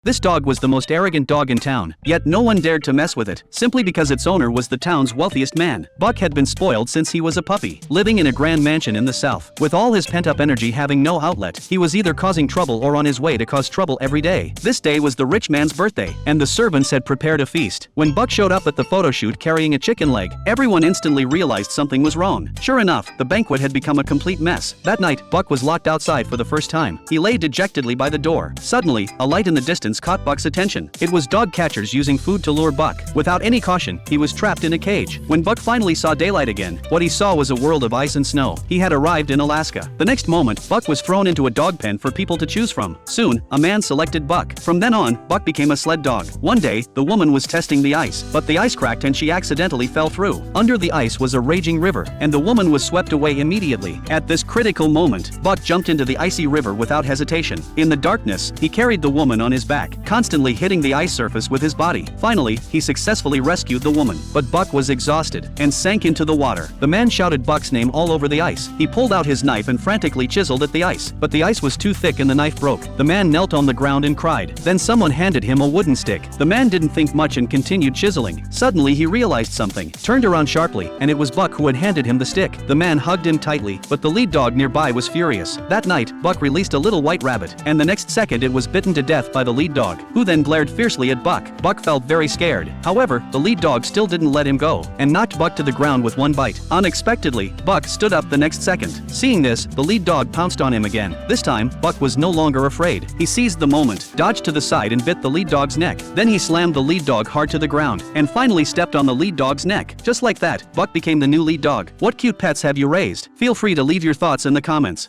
This dog was the most arrogant dog in town, yet no one dared to mess with it, simply because its owner was the town's wealthiest man. Buck had been spoiled since he was a puppy, living in a grand mansion in the south. With all his pent-up energy having no outlet, he was either causing trouble or on his way to cause trouble every day. This day was the rich man's birthday, and the servants had prepared a feast. When Buck showed up at the photo shoot carrying a chicken leg, everyone instantly realized something was wrong. Sure enough, the banquet had become a complete mess. That night, Buck was locked outside for the first time. He lay dejectedly by the door. Suddenly, a light in the distance caught Buck's attention. It was dog catchers using food to lure Buck. Without any caution, he was trapped in a cage. When Buck finally saw daylight again, what he saw was a world of ice and snow. He had arrived in Alaska. The next moment, Buck was thrown into a dog pen for people to choose from. Soon, a man selected Buck. From then on, Buck became a sled dog. One day, the woman was testing the ice, but the ice cracked and she accidentally fell through. Under the ice was a raging river, and the woman was swept away immediately. At this critical moment, Buck jumped into the icy river without hesitation. In the darkness, he carried the woman on his back, constantly hitting the ice surface with his body. Finally, he successfully rescued the woman. But Buck was exhausted and sank into the water. The man shouted Buck's name all over the ice. He pulled out his knife and frantically chiseled at the ice, but the ice was too thick and the knife broke. The man knelt on the ground and cried. Then someone handed him a wooden stick. The man didn't think much and continued chiseling. Suddenly he realized something, turned around sharply, and it was Buck who had handed him the stick. The man hugged him tightly, but the lead dog nearby was furious. That night, Buck released a little white rabbit, and the next second it was bitten to death by the lead dog, who then glared fiercely at Buck. Buck felt very scared. However, the lead dog still didn't let him go, and knocked Buck to the ground with one bite. Unexpectedly, Buck stood up the next second. Seeing this, the lead dog pounced on him again. This time, Buck was no longer afraid. He seized the moment, dodged to the side and bit the lead dog's neck. Then he slammed the lead dog hard to the ground, and finally stepped on the lead dog's neck. Just like that, Buck became the new lead dog. What cute pets have you raised? Feel free to leave your thoughts in the comments.